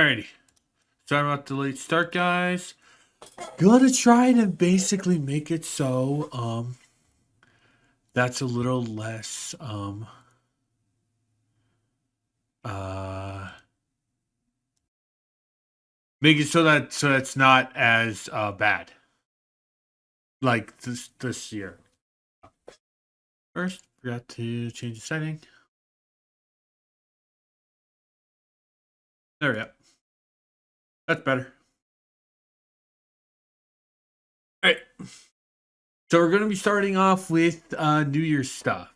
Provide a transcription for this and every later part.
Alrighty. Sorry about the late start, guys. Gonna try to basically make it so that's a little less uh make it so that's not as bad like this year. First, forgot to change the setting. There we go. That's better. Alright. So we're gonna be starting off with New Year's stuff.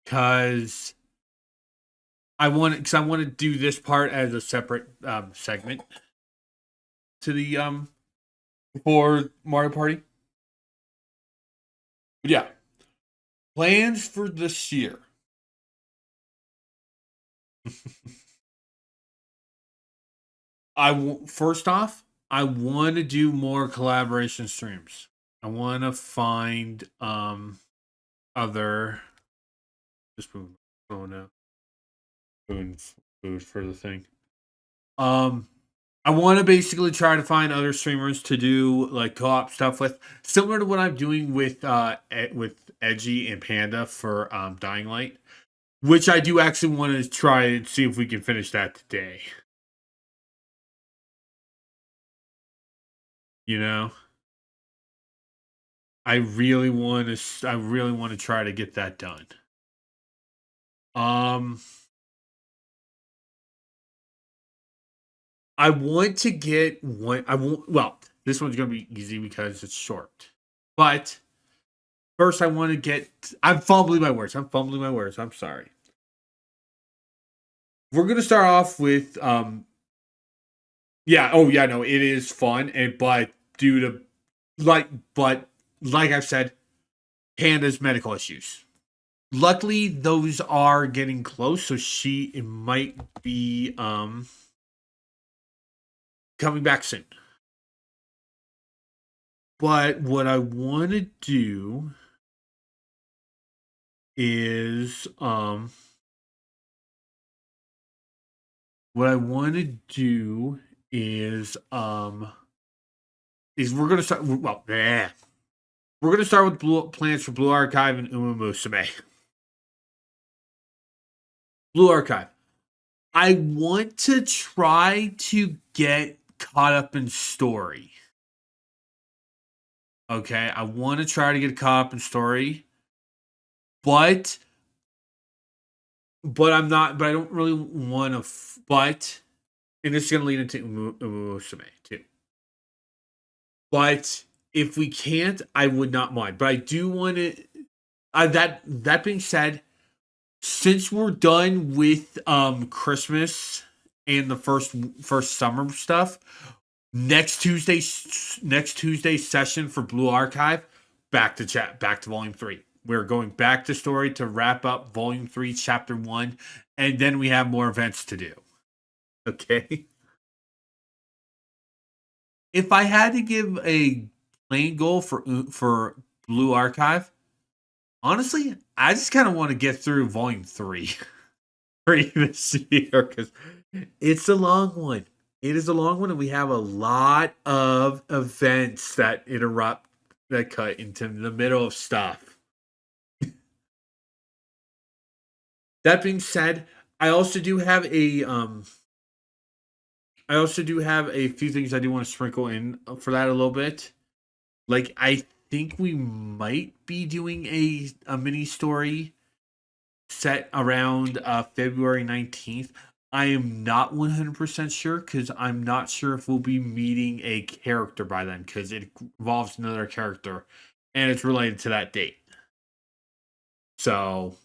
Cause I want to do this part as a separate segment to the for Mario Party. But yeah, plans for this year. First off, I want to do more collaboration streams. I want to find other just move phone out. Food for the thing. I want to basically try to find other streamers to do like co-op stuff with, similar to what I'm doing with Edgy and Panda for Dying Light, which I do actually want to try and see if we can finish that today. You know, I really want to try to get that done. I want to get one. Well, this one's gonna be easy because it's short. But first, I want to get. I'm fumbling my words. I'm sorry. We're gonna start off with. Yeah. Oh, yeah. No, it is fun, but due to like I've said, Panda's medical issues. Luckily, those are getting close, so it might be coming back soon. But what I want to do is what I want to do is we're gonna start. Well, we're gonna start with plans for Blue Archive and Uma Musume. Blue Archive. I want to try to get caught up in story. Okay, I want to try to get caught up in story, but I'm not. But I don't really want to. But and this is going to lead into Umusume too. But if we can't, I would not mind. But I do want to. That being said, since we're done with Christmas and the first summer stuff, next Tuesday session for Blue Archive, back to Volume 3. We're going back to story to wrap up Volume 3, Chapter 1, and then we have more events to do. Okay? If I had to give a plain goal for Blue Archive, honestly, I just kind of want to get through Volume 3 this year because it's a long one. It is a long one, and we have a lot of events that cut into the middle of stuff. That being said, I also do have a few things I do want to sprinkle in for that a little bit. Like I think we might be doing a mini story set around February 19th. I am not 100% sure because I'm not sure if we'll be meeting a character by then because it involves another character and it's related to that date. So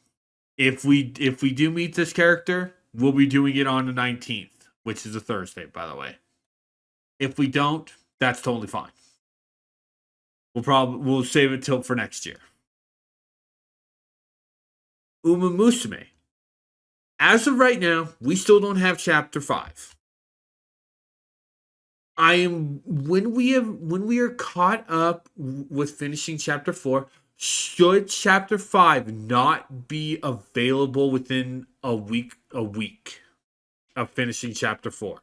if we do meet this character, we'll be doing it on the 19th, which is a Thursday, by the way. If we don't, that's totally fine. We'll save it till for next year. Uma Musume. As of right now, we still don't have Chapter 5. When we are caught up with finishing Chapter 4, should Chapter 5 not be available within a week of finishing Chapter 4.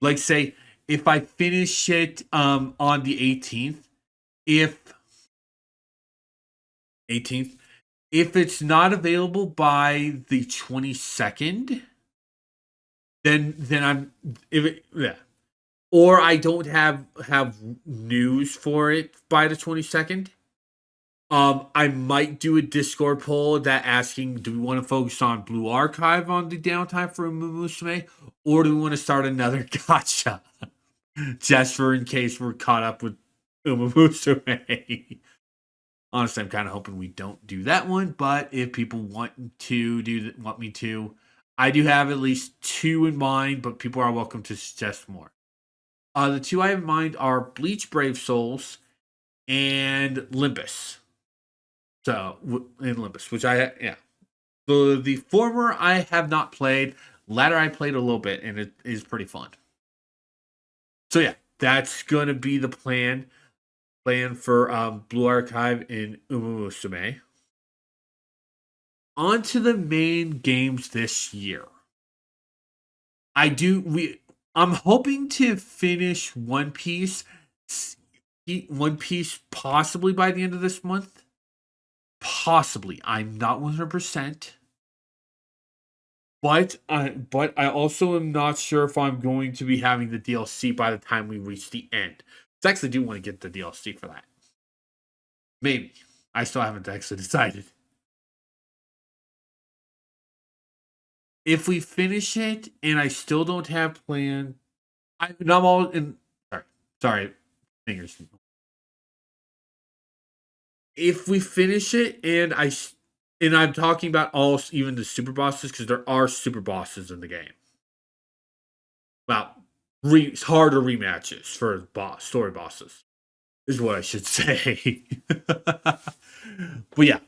Like say if I finish it on the 18th, if 18th, if it's not available by the 22nd, then I'm if it, yeah. Or I don't have news for it by the 22nd. I might do a Discord poll that asking, do we want to focus on Blue Archive on the downtime for Umusume, or do we want to start another gotcha just for in case we're caught up with Umusume? Honestly, I'm kind of hoping we don't do that one, but if people want me to, I do have at least two in mind, but people are welcome to suggest more. The two I have in mind are Bleach Brave Souls and Limbus. So in Limbus, which the former I have not played. Latter I played a little bit, and it is pretty fun. So yeah, that's gonna be the plan for Blue Archive in Umusume. On to the main games this year. I'm hoping to finish One Piece possibly by the end of this month. Possibly. I'm not 100%. But I also am not sure if I'm going to be having the DLC by the time we reach the end. I actually do want to get the DLC for that. Maybe. I still haven't actually decided. If we finish it and I still don't have planned, I'm all in. Sorry, fingers. If we finish it and I'm talking about even the super bosses because there are super bosses in the game. Well, harder rematches for story bosses is what I should say. But yeah,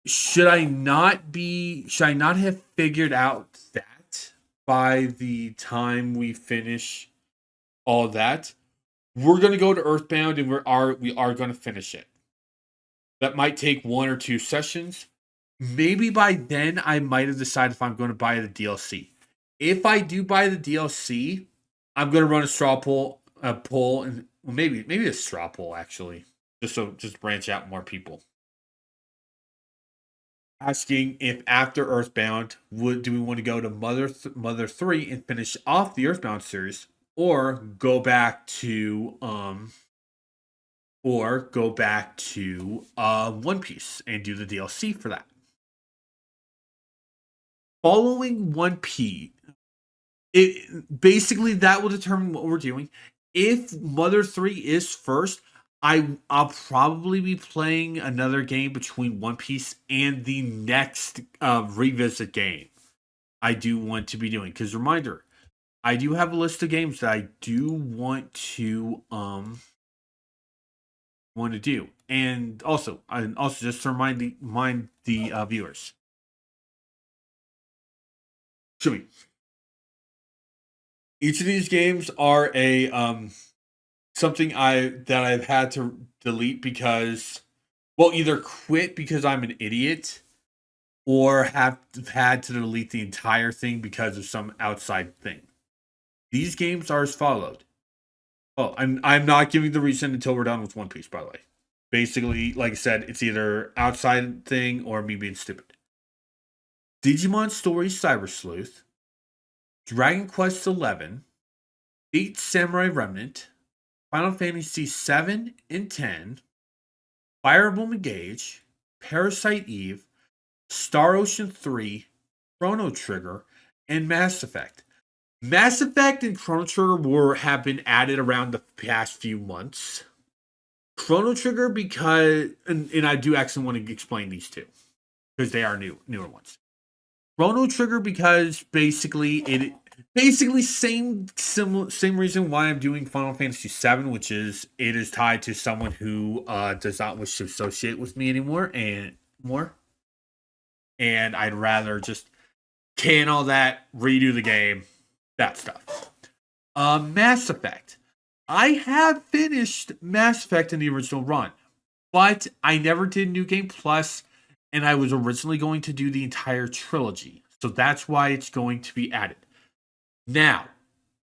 should I not have figured out that by the time we finish all that? We're gonna go to Earthbound and we are gonna finish it. That might take 1 or 2 sessions. Maybe by then I might have decided if I'm going to buy the DLC. If I do buy the DLC, I'm going to run a straw poll, and maybe a straw poll actually, just branch out more people. Asking if after Earthbound, do we want to go to Mother 3 and finish off the Earthbound series, or go back to One Piece and do the DLC for that. Following One Piece, basically that will determine what we're doing. If Mother 3 is first, I'll probably be playing another game between One Piece and the next revisit game I do want to be doing. Because reminder, I do have a list of games that I do want to do, and also just to remind the viewers. Each of these games are a something that I've had to delete because, well, either quit because I'm an idiot, or have had to delete the entire thing because of some outside thing. These games are as followed. Oh, I'm not giving the reason until we're done with One Piece, by the way. Basically, like I said, it's either outside thing or me being stupid. Digimon Stories Cyber Sleuth, Dragon Quest XI, 8 Samurai Remnant, Final Fantasy 7 and 10, Fire Emblem Engage, Parasite Eve, Star Ocean 3, Chrono Trigger, and Mass Effect. Mass Effect and Chrono Trigger have been added around the past few months. Chrono Trigger because, and I do actually want to explain these two because they are newer ones. Chrono Trigger because basically same reason why I'm doing Final Fantasy VII, which is it is tied to someone who does not wish to associate with me anymore and I'd rather just can all that, redo the game, that stuff. Mass Effect. I have finished Mass Effect in the original run, but I never did New Game Plus, and I was originally going to do the entire trilogy. So that's why it's going to be added. Now,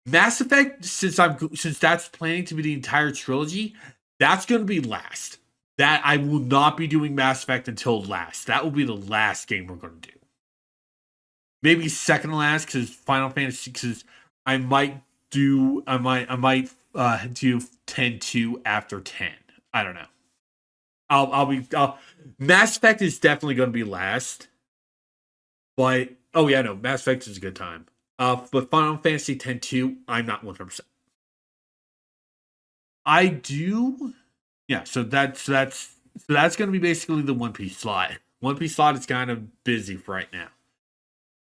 Mass Effect, since that's planning to be the entire trilogy, that's going to be last. That I will not be doing Mass Effect until last. That will be the last game we're going to do. Maybe second to last because Final Fantasy. Because I might do 10-2 after 10. I don't know. Mass Effect is definitely going to be last. But oh yeah, no, Mass Effect is a good time. But Final Fantasy 10-2, I'm not 100%. I do. Yeah, so that's going to be basically the One Piece slot. One Piece slot is kind of busy for right now.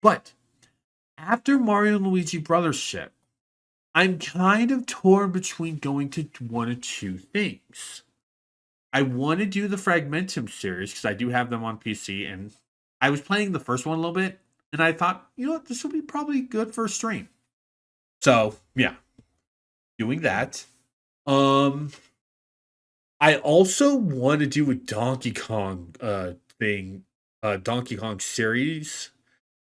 But after Mario and Luigi Brothers ship, I'm kind of torn between going to one of two things. I want to do the Fragmentum series because I do have them on PC, and I was playing the first one a little bit, and I thought, you know what, this will be probably good for a stream. So yeah, doing that. I also want to do a Donkey Kong thing, Donkey Kong series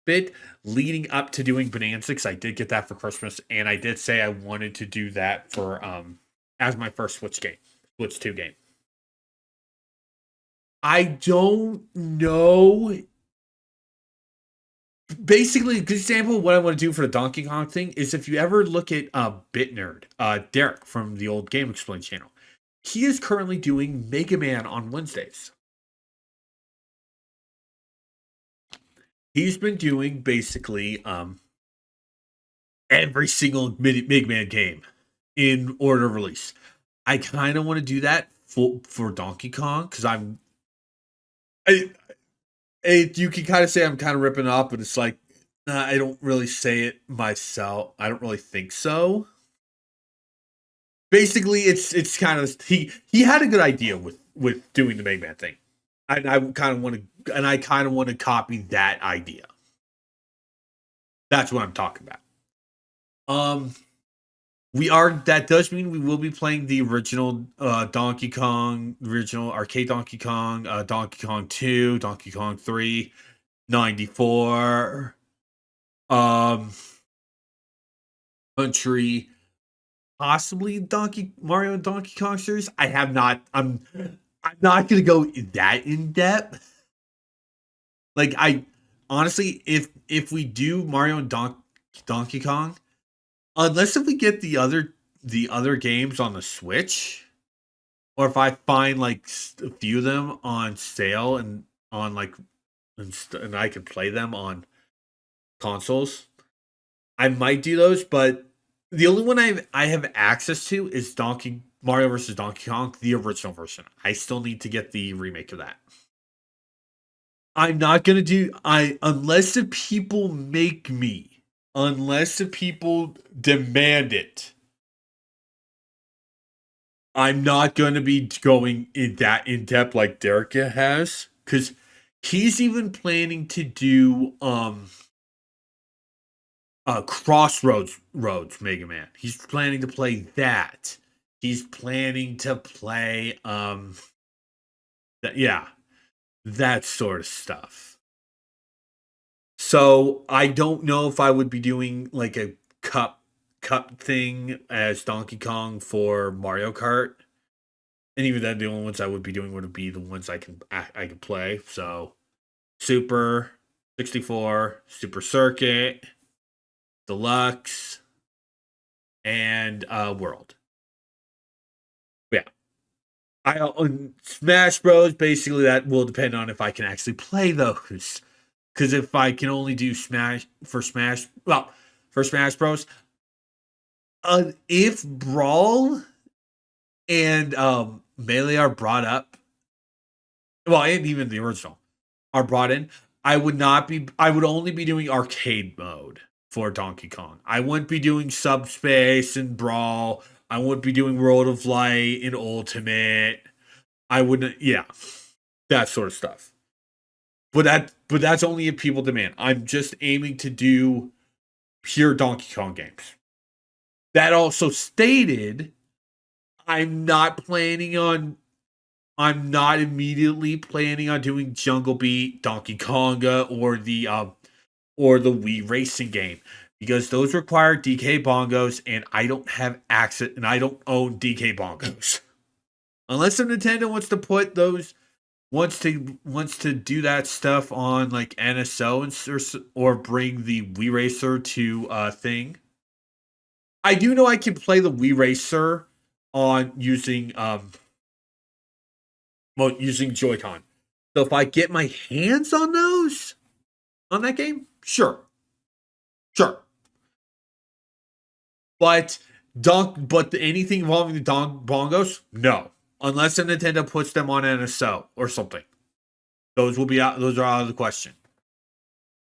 bit leading up to doing Bonanza because I did get that for Christmas, and I did say I wanted to do that for as my first Switch 2 game. I don't know. Basically, a good example of what I want to do for the Donkey Kong thing is if you ever look at BitNerd, Derek from the old Game Explain channel, he is currently doing Mega Man on Wednesdays. He's been doing basically every single Mega Man game in order of release. I kind of want to do that for Donkey Kong because you can kind of say I'm kind of ripping off, but it's like I don't really say it myself. I don't really think so. Basically, it's kind of he had a good idea with doing the Mega Man thing. I kind of want to copy that idea. That's what I'm talking about. That does mean we will be playing the original Donkey Kong, the original arcade Donkey Kong, Donkey Kong 2, Donkey Kong 3, 94, Country, possibly Mario and Donkey Kong series. I'm not gonna go that in depth. Like I honestly, if we do Mario and Donkey Kong, unless if we get the other games on the Switch, or if I find like a few of them on sale and on like and I could play them on consoles, I might do those. But the only one I have access to is Mario versus Donkey Kong, the original version. I still need to get the remake of that. I'm not gonna do unless the people make me, unless the people demand it. I'm not gonna be going in depth like Derek has, because he's even planning to do Crossroads Mega Man. He's planning to play that. He's planning to play that sort of stuff. So I don't know if I would be doing like a cup thing as Donkey Kong for Mario Kart. And even then, the only ones I would be doing would be the ones I can play. So Super 64, Super Circuit, Deluxe, and World. Yeah. I on Smash Bros. Basically, that will depend on if I can actually play those. Because if I can only do Smash Bros. If Brawl and Melee are brought up, well, and even the original are brought in, I would only be doing arcade mode for Donkey Kong. I wouldn't be doing Subspace and Brawl. I wouldn't be doing World of Light and Ultimate. I wouldn't, yeah, that sort of stuff. But that's only if people demand. I'm just aiming to do pure Donkey Kong games. That also stated, I'm not immediately planning on doing Jungle Beat, Donkey Konga, or the or the Wii Racing game, because those require DK bongos, and I don't have access, and I don't own DK bongos. Unless the Nintendo wants to put those wants to do that stuff on like NSO or bring the Wii Racer to thing. I do know I can play the Wii Racer on using Joy-Con. So if I get my hands on those on that game, sure. Sure. But anything involving the bongos, no. Unless the Nintendo puts them on NSO or something. Those will be out. Those are out of the question.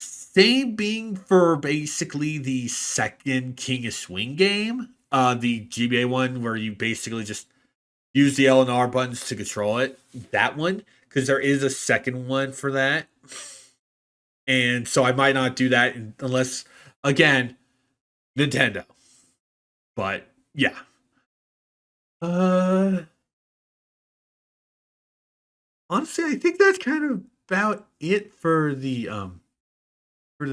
Same being for basically the second King of Swing game, the GBA one where you basically just use the L and R buttons to control it. That one, because there is a second one for that, and so I might not do that unless, again, Nintendo. But yeah, honestly, I think that's kind of about it for the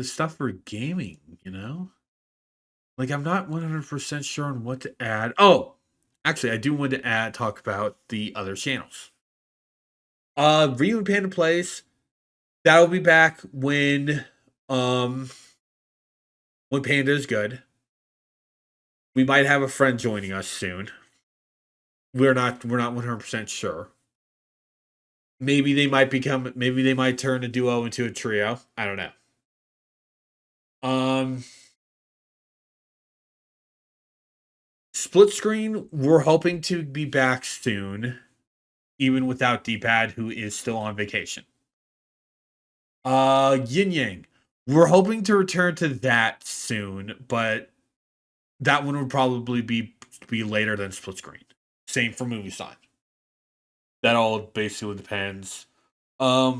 stuff for gaming. Like I'm not 100% sure on what to add. Oh, actually, I do want to talk about the other channels. Ryu and Panda Plays, that'll be back when Panda is good. We might have a friend joining us soon. We're not 100% sure. Maybe they might turn a duo into a trio. I don't know. Split Screen, we're hoping to be back soon, even without D-Pad, who is still on vacation. Yin Yang, we're hoping to return to that soon, but that one would probably be later than Split Screen. Same for Movie Sign. That all basically depends. I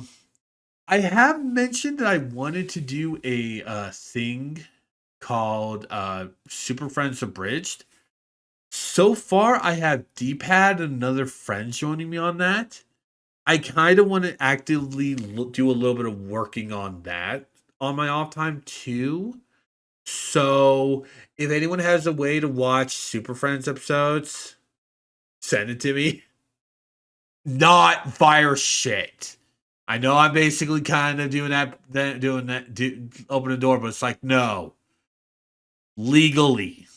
have mentioned that I wanted to do a thing called Super Friends Abridged. So far, I have D-Pad and another friend joining me on that. I kind of want to actively do a little bit of working on that on my off time too. So if anyone has a way to watch Super Friends episodes, send it to me. Not fire shit. I know I'm basically kind of doing that, open the door, but it's like, no. Legally.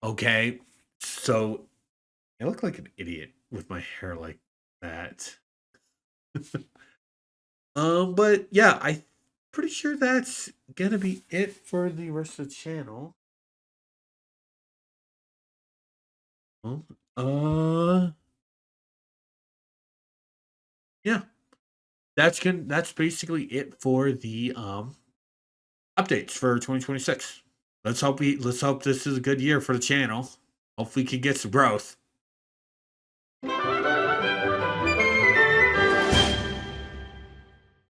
Okay? So, I look like an idiot with my hair like that. But yeah, I'm pretty sure that's gonna be it for the rest of the channel. Yeah. That's basically it for the updates for 2026. Let's hope this is a good year for the channel. Hopefully we can get some growth.